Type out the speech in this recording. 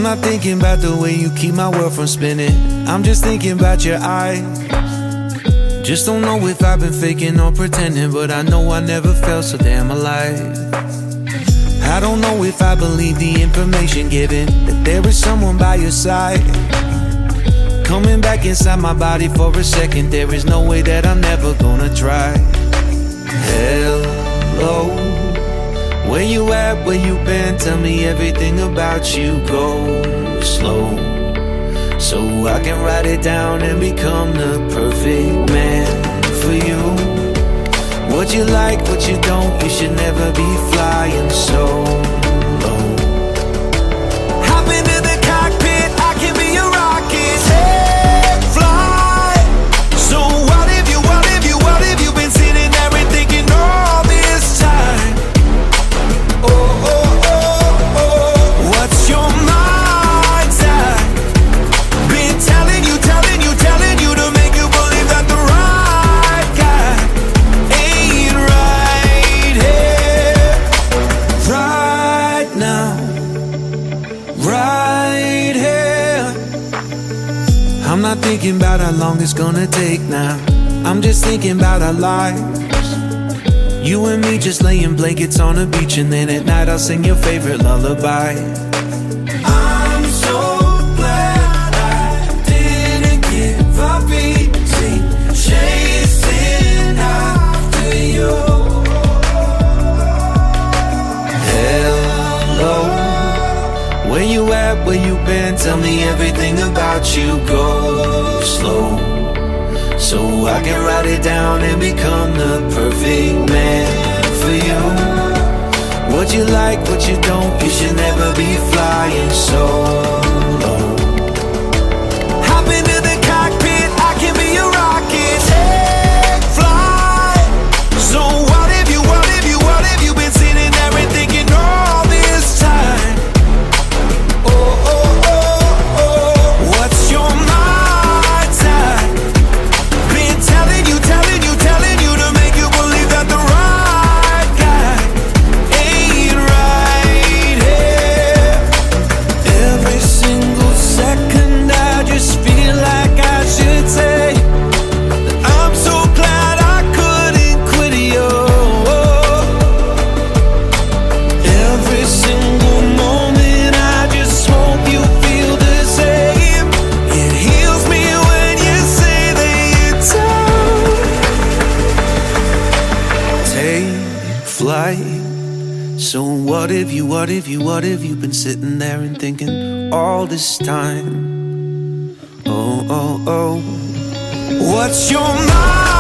not thinking about the way you keep my world from spinning. I'm just thinking about your eyes. Just don't know if I've been faking or pretending, but I know I never felt so damn alive. I don't know if I believe the information given, that there is someone by your side, coming back inside my body for a second. There is no way that I'm never gonna try. Hello, where you at, where you been? Tell me everything about you. Go slow, so I can write it down and become the perfect man for you. What you like, what you don't, you should never be flying solo. Hop into the cockpit, I can be a rocket. Hey, fly. So what have you been sitting there and thinking all this time? Oh, oh, oh, oh. What's your mind's eye? Been telling you to make you believe that the right guy ain't right here, right now, right here. I'm not thinking about how long it's gonna take now. I'm just thinking about our lives. You and me just laying blankets on the beach, and then at night I'll sing your favorite lullaby. I'm so glad I didn't give up easy, chasing after you. Hello, where you at, where you been? Tell me everything about you. Go slow, so I can write it down and become the perfect man for you. What you like, what you don't, you should never be flying solo. Hop into the cockpit, I can be a rocket. Hey, fly. So what have you been sitting there and thinking all this time? Oh, oh, oh, oh. What's your mind's eye? Been telling you to make you believe that the right guy ain't right here. Every single second I just feel like I should say that I'm so glad I couldn't quit you. Every single moment I just hope you feel the same. It heals me when you say that you're done. Take flight. So what have you been sitting there and thinking all this time? Oh, oh, oh. What's your mind?